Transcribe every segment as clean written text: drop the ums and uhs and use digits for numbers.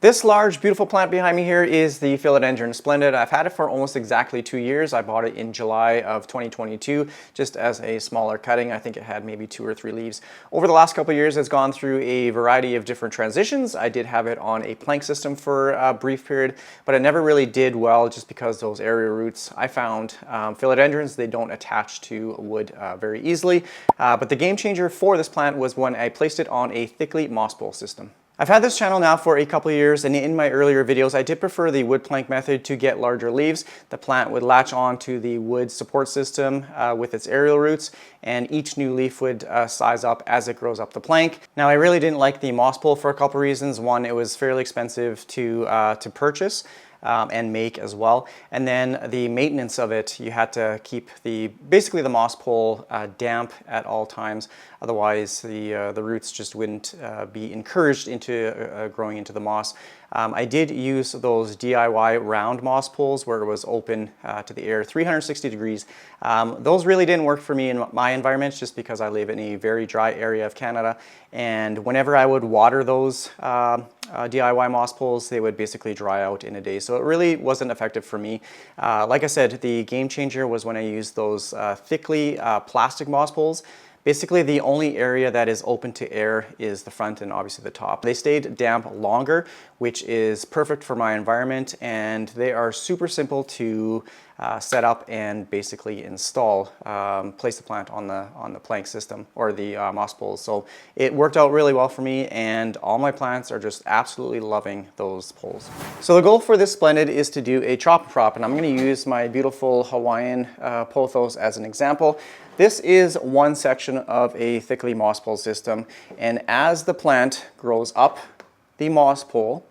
This large, beautiful plant behind me here is the Philodendron Splendid. I've had it for almost exactly 2 years. I bought it in July of 2022, just as a smaller cutting. I think it had maybe 2 or 3 leaves. Over the last couple of years, it's gone through a variety of different transitions. I did have it on a plank system for a brief period, but it never really did well just because those aerial roots. I found philodendrons, they don't attach to wood very easily. But the game changer for this plant was when I placed it on a THICCLY moss pole system. I've had this channel now for a couple of years, and in my earlier videos I did prefer the wood plank method to get larger leaves. The plant would latch on to the wood support system with its aerial roots, and each new leaf would size up as it grows up the plank. Now, I really didn't like the moss pole for a couple of reasons. One, it was fairly expensive to purchase. And make as well. And then the maintenance of it, you had to keep basically the moss pole damp at all times. Otherwise, the roots just wouldn't be encouraged into growing into the moss. I did use those DIY round moss poles where it was open to the air 360 degrees. Those really didn't work for me in my environment just because I live in a very dry area of Canada. And whenever I would water those DIY moss poles, they would basically dry out in a day. So it really wasn't effective for me. Like I said, the game changer was when I used those THICCLY plastic moss poles. Basically, the only area that is open to air is the front and obviously the top. They stayed damp longer, which is perfect for my environment, and they are super simple to set up and basically install. Place the plant on the plank system or the moss poles. So it worked out really well for me, and all my plants are just absolutely loving those poles. So the goal for this Splendid is to do a chop and prop, and I'm going to use my beautiful Hawaiian pothos as an example. This is one section of a THICCLY moss pole system, and as the plant grows up the moss pole,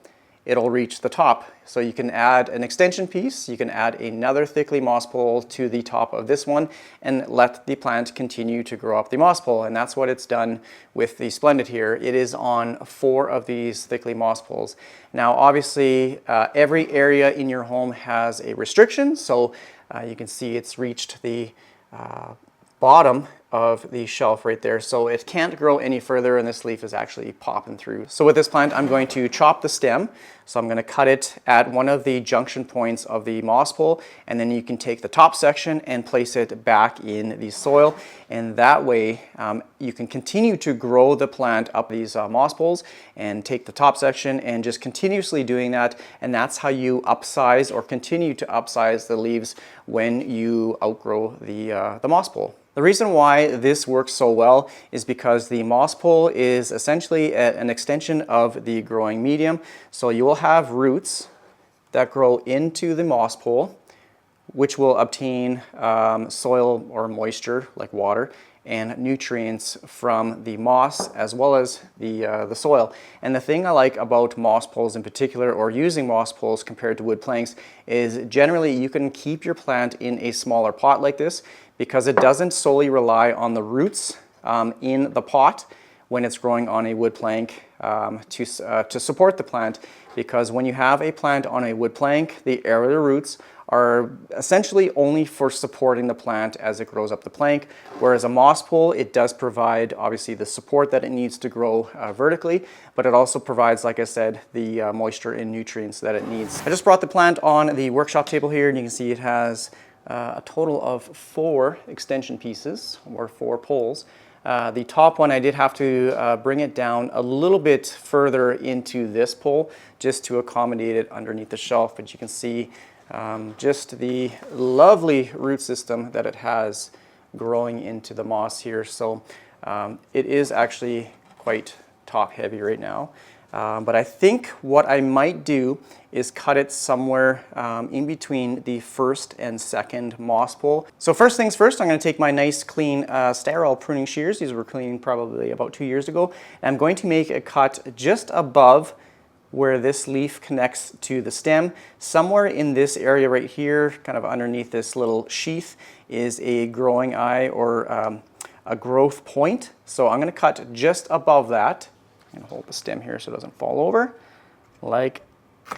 it'll reach the top. So you can add an extension piece, you can add another THICCLY moss pole to the top of this one and let the plant continue to grow up the moss pole. And that's what it's done with the Splendid here. It is on 4 of these THICCLY moss poles. Now obviously every area in your home has a restriction, so you can see it's reached the bottom of the shelf right there, so it can't grow any further, and this leaf is actually popping through. So with this plant, I'm going to chop the stem. So I'm going to cut it at one of the junction points of the moss pole, and then you can take the top section and place it back in the soil, and that way you can continue to grow the plant up these moss poles and take the top section and just continuously doing that, and that's how you upsize or continue to upsize the leaves when you outgrow the moss pole. The reason why this works so well is because the moss pole is essentially an extension of the growing medium. So you will have roots that grow into the moss pole, which will obtain soil or moisture like water and nutrients from the moss as well as the soil. And the thing I like about moss poles in particular, or using moss poles compared to wood planks, is generally you can keep your plant in a smaller pot like this because it doesn't solely rely on the roots in the pot when it's growing on a wood plank to support the plant. Because when you have a plant on a wood plank, the aerial roots are essentially only for supporting the plant as it grows up the plank, whereas a moss pole, it does provide obviously the support that it needs to grow vertically, but it also provides, like I said, the moisture and nutrients that it needs. I just brought the plant on the workshop table here, and you can see it has a total of 4 extension pieces, or 4 poles. The top one, I did have to bring it down a little bit further into this pole just to accommodate it underneath the shelf, but you can see just the lovely root system that it has growing into the moss here. So it is actually quite top heavy right now. But I think what I might do is cut it somewhere in between the first and second moss pole. So first things first, I'm going to take my nice clean sterile pruning shears. These were cleaned probably about 2 years ago. And I'm going to make a cut just above where this leaf connects to the stem. Somewhere in this area right here, kind of underneath this little sheath, is a growing eye or a growth point. So I'm going to cut just above that. I'm going to hold the stem here so it doesn't fall over, like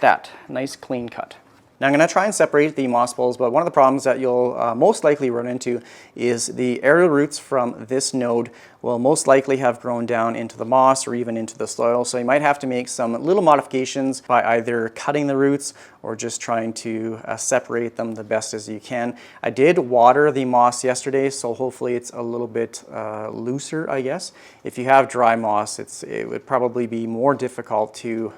that. Nice clean cut. Now I'm going to try and separate the moss poles, but one of the problems that you'll most likely run into is the aerial roots from this node will most likely have grown down into the moss or even into the soil. So you might have to make some little modifications by either cutting the roots or just trying to separate them the best as you can. I did water the moss yesterday, so hopefully it's a little bit looser, I guess. If you have dry moss, it would probably be more difficult to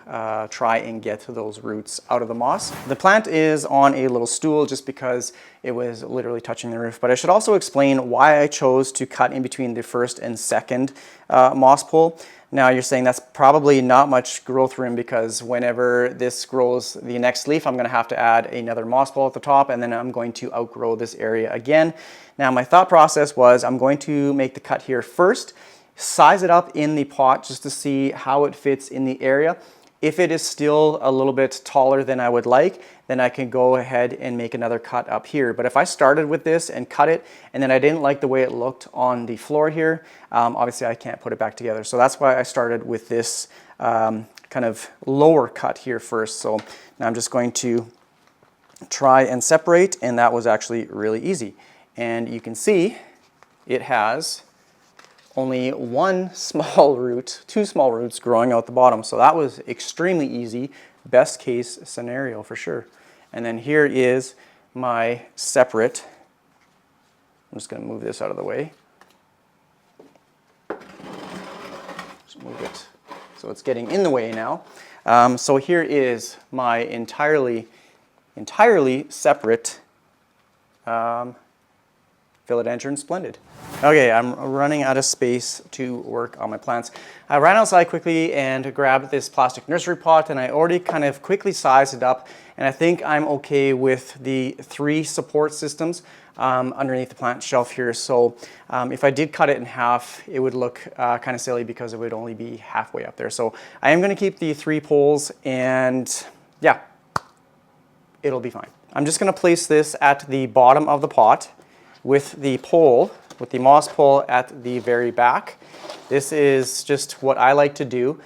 try and get those roots out of the moss. The plant is on a little stool just because it was literally touching the roof. But I should also explain why I chose to cut in between the first and second moss pole. Now you're saying that's probably not much growth room because whenever this grows the next leaf, I'm going to have to add another moss pole at the top, and then I'm going to outgrow this area again. Now my thought process was I'm going to make the cut here first, size it up in the pot just to see how it fits in the area. If it is still a little bit taller than I would like, then I can go ahead and make another cut up here. But if I started with this and cut it, and then I didn't like the way it looked on the floor here, obviously I can't put it back together. So that's why I started with this kind of lower cut here first. So now I'm just going to try and separate, and that was actually really easy. And you can see it has only one small root, two small roots growing out the bottom. So that was extremely easy, best case scenario for sure. And then here is my separate. I'm just going to move this out of the way. Just move it so it's getting in the way now. So here is my entirely separate Philodendron Splendid. Okay, I'm running out of space to work on my plants. I ran outside quickly and grabbed this plastic nursery pot, and I already kind of quickly sized it up, and I think I'm okay with the 3 support systems underneath the plant shelf here. So if I did cut it in half, it would look kind of silly because it would only be halfway up there. So I am going to keep the 3 poles, and yeah, it'll be fine. I'm just going to place this at the bottom of the pot with the pole, with the moss pole at the very back. This is just what I like to do,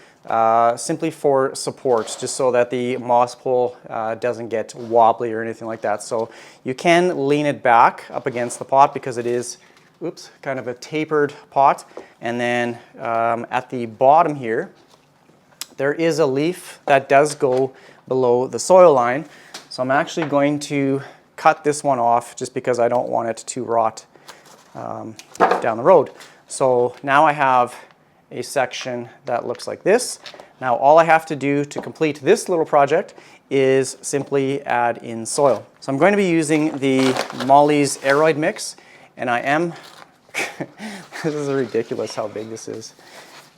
simply for support, just so that the moss pole doesn't get wobbly or anything like that. So you can lean it back up against the pot because it is, oops, kind of a tapered pot. And then at the bottom here, there is a leaf that does go below the soil line. So I'm actually going to cut this one off just because I don't want it to rot down the road. So now I have a section that looks like this. Now all I have to do to complete this little project is simply add in soil. So I'm going to be using the Molly's Aeroid mix, and I am, this is ridiculous how big this is.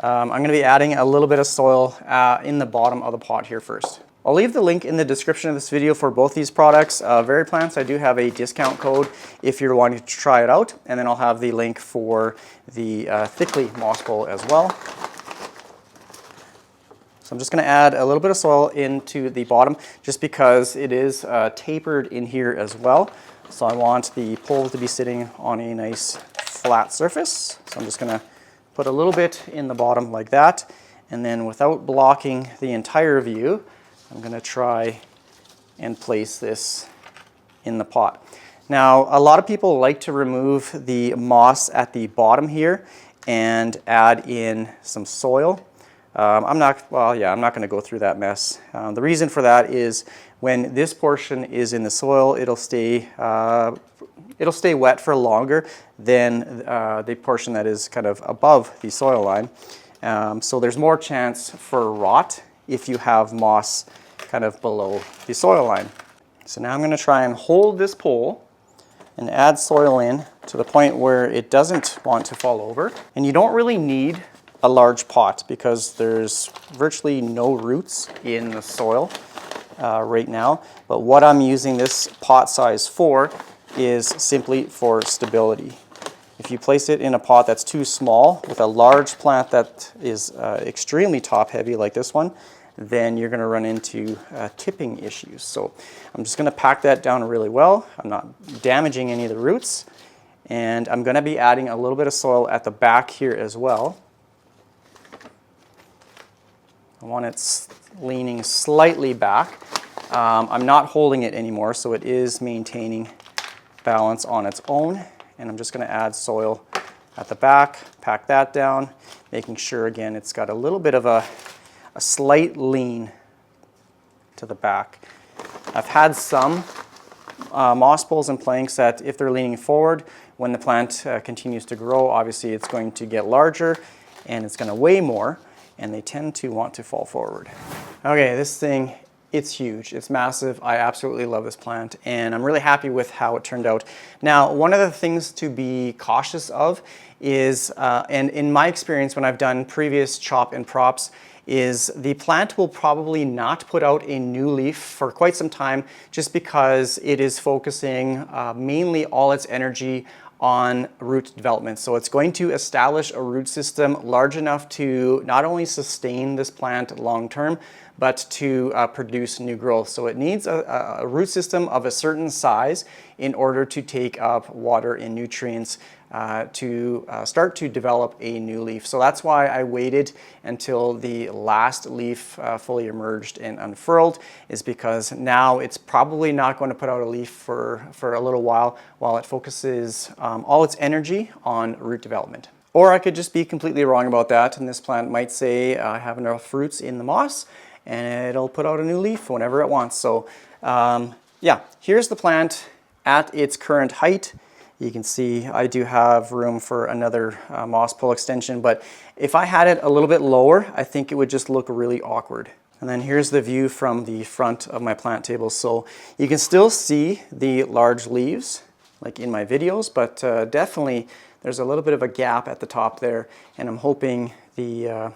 I'm going to be adding a little bit of soil in the bottom of the pot here first. I'll leave the link in the description of this video for both these products. VeryPlants, I do have a discount code if you're wanting to try it out, and then I'll have the link for the THICCLY moss pole as well. So I'm just going to add a little bit of soil into the bottom just because it is tapered in here as well. So I want the pole to be sitting on a nice flat surface. So I'm just going to put a little bit in the bottom like that, and then without blocking the entire view, I'm going to try and place this in the pot. Now, a lot of people like to remove the moss at the bottom here and add in some soil. I'm not going to go through that mess. The reason for that is when this portion is in the soil, it'll stay wet for longer than the portion that is kind of above the soil line. So there's more chance for rot if you have moss kind of below the soil line. So now I'm going to try and hold this pole and add soil in to the point where it doesn't want to fall over. And you don't really need a large pot because there's virtually no roots in the soil right now. But what I'm using this pot size for is simply for stability. If you place it in a pot that's too small with a large plant that is extremely top heavy like this one, then you're going to run into tipping issues. So I'm just going to pack that down really well. I'm not damaging any of the roots. And I'm going to be adding a little bit of soil at the back here as well. I want it leaning slightly back. I'm not holding it anymore, so it is maintaining balance on its own. And I'm just going to add soil at the back, pack that down, making sure, again, it's got a little bit of a slight lean to the back. I've had some moss poles and planks that if they're leaning forward, when the plant continues to grow, obviously it's going to get larger and it's going to weigh more, and they tend to want to fall forward. Okay, this thing, it's huge, it's massive. I absolutely love this plant and I'm really happy with how it turned out. Now, one of the things to be cautious of is, and in my experience when I've done previous chop and props, is the plant will probably not put out a new leaf for quite some time just because it is focusing mainly all its energy on root development. So it's going to establish a root system large enough to not only sustain this plant long term, but to produce new growth. So it needs a root system of a certain size in order to take up water and nutrients to start to develop a new leaf. So that's why I waited until the last leaf fully emerged and unfurled, is because now it's probably not going to put out a leaf for a little while it focuses all its energy on root development. Or I could just be completely wrong about that, and this plant might say I have enough roots in the moss and it'll put out a new leaf whenever it wants. So yeah, here's the plant at its current height. You can see I do have room for another moss pole extension, but if I had it a little bit lower, I think it would just look really awkward. And then here's the view from the front of my plant table. So you can still see the large leaves like in my videos, but definitely there's a little bit of a gap at the top there, and I'm hoping I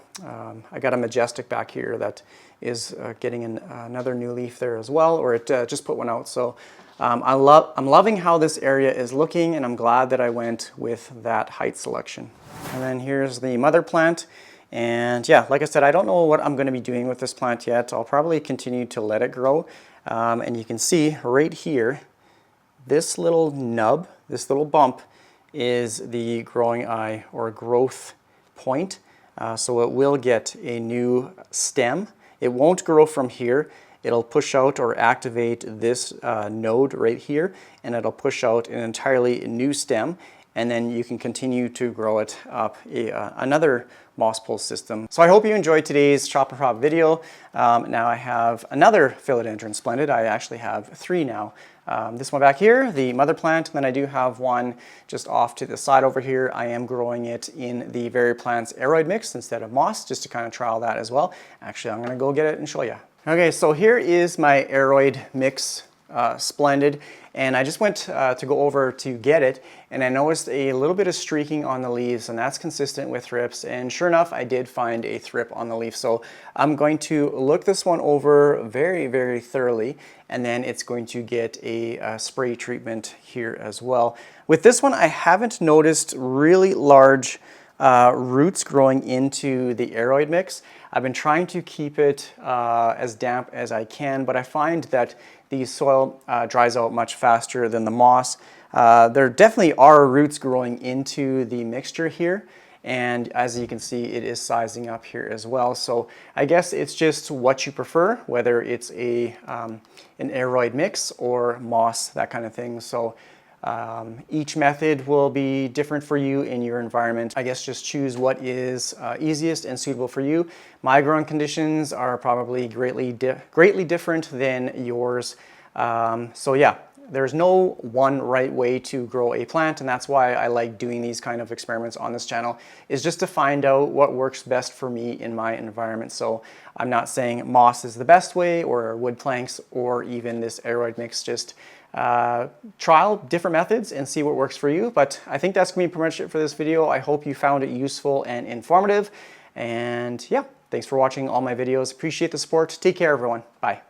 got a majestic back here that is getting another new leaf there as well, or it just put one out. So I'm loving how this area is looking, and I'm glad that I went with that height selection. And then here's the mother plant. And yeah, like I said, I don't know what I'm going to be doing with this plant yet. I'll probably continue to let it grow. And you can see right here, this little nub, this little bump, is the growing eye or growth point. So it will get a new stem. It won't grow from here. It'll push out or activate this node right here, and it'll push out an entirely new stem, and then you can continue to grow it up another moss pole system. So I hope you enjoyed today's chop and prop video. Now I have another Philodendron Splendid. I actually have 3 now. This one back here, the mother plant, and then I do have one just off to the side over here. I am growing it in the VeryPlants aeroid mix instead of moss, just to kind of trial that as well. Actually, I'm gonna go get it and show you. Okay, so here is my aeroid mix Splendid, and I just went to go over to get it, and I noticed a little bit of streaking on the leaves, and that's consistent with thrips, and sure enough I did find a thrip on the leaf. So I'm going to look this one over very, very thoroughly, and then it's going to get a spray treatment here as well. With this one, I haven't noticed really large roots growing into the aeroid mix. I've been trying to keep it as damp as I can, but I find that the soil dries out much faster than the moss. There definitely are roots growing into the mixture here, and as you can see, it is sizing up here as well. So I guess it's just what you prefer, whether it's an aeroid mix or moss, that kind of thing. So each method will be different for you in your environment. I guess just choose what is easiest and suitable for you. My growing conditions are probably greatly different than yours. So yeah, there's no one right way to grow a plant, and that's why I like doing these kind of experiments on this channel, is just to find out what works best for me in my environment. So I'm not saying moss is the best way, or wood planks, or even this aeroid mix. Just trial different methods and see what works for you. But I think that's gonna be pretty much it for this video. I hope you found it useful and informative. And yeah, thanks for watching all my videos. Appreciate the support. Take care, everyone. Bye.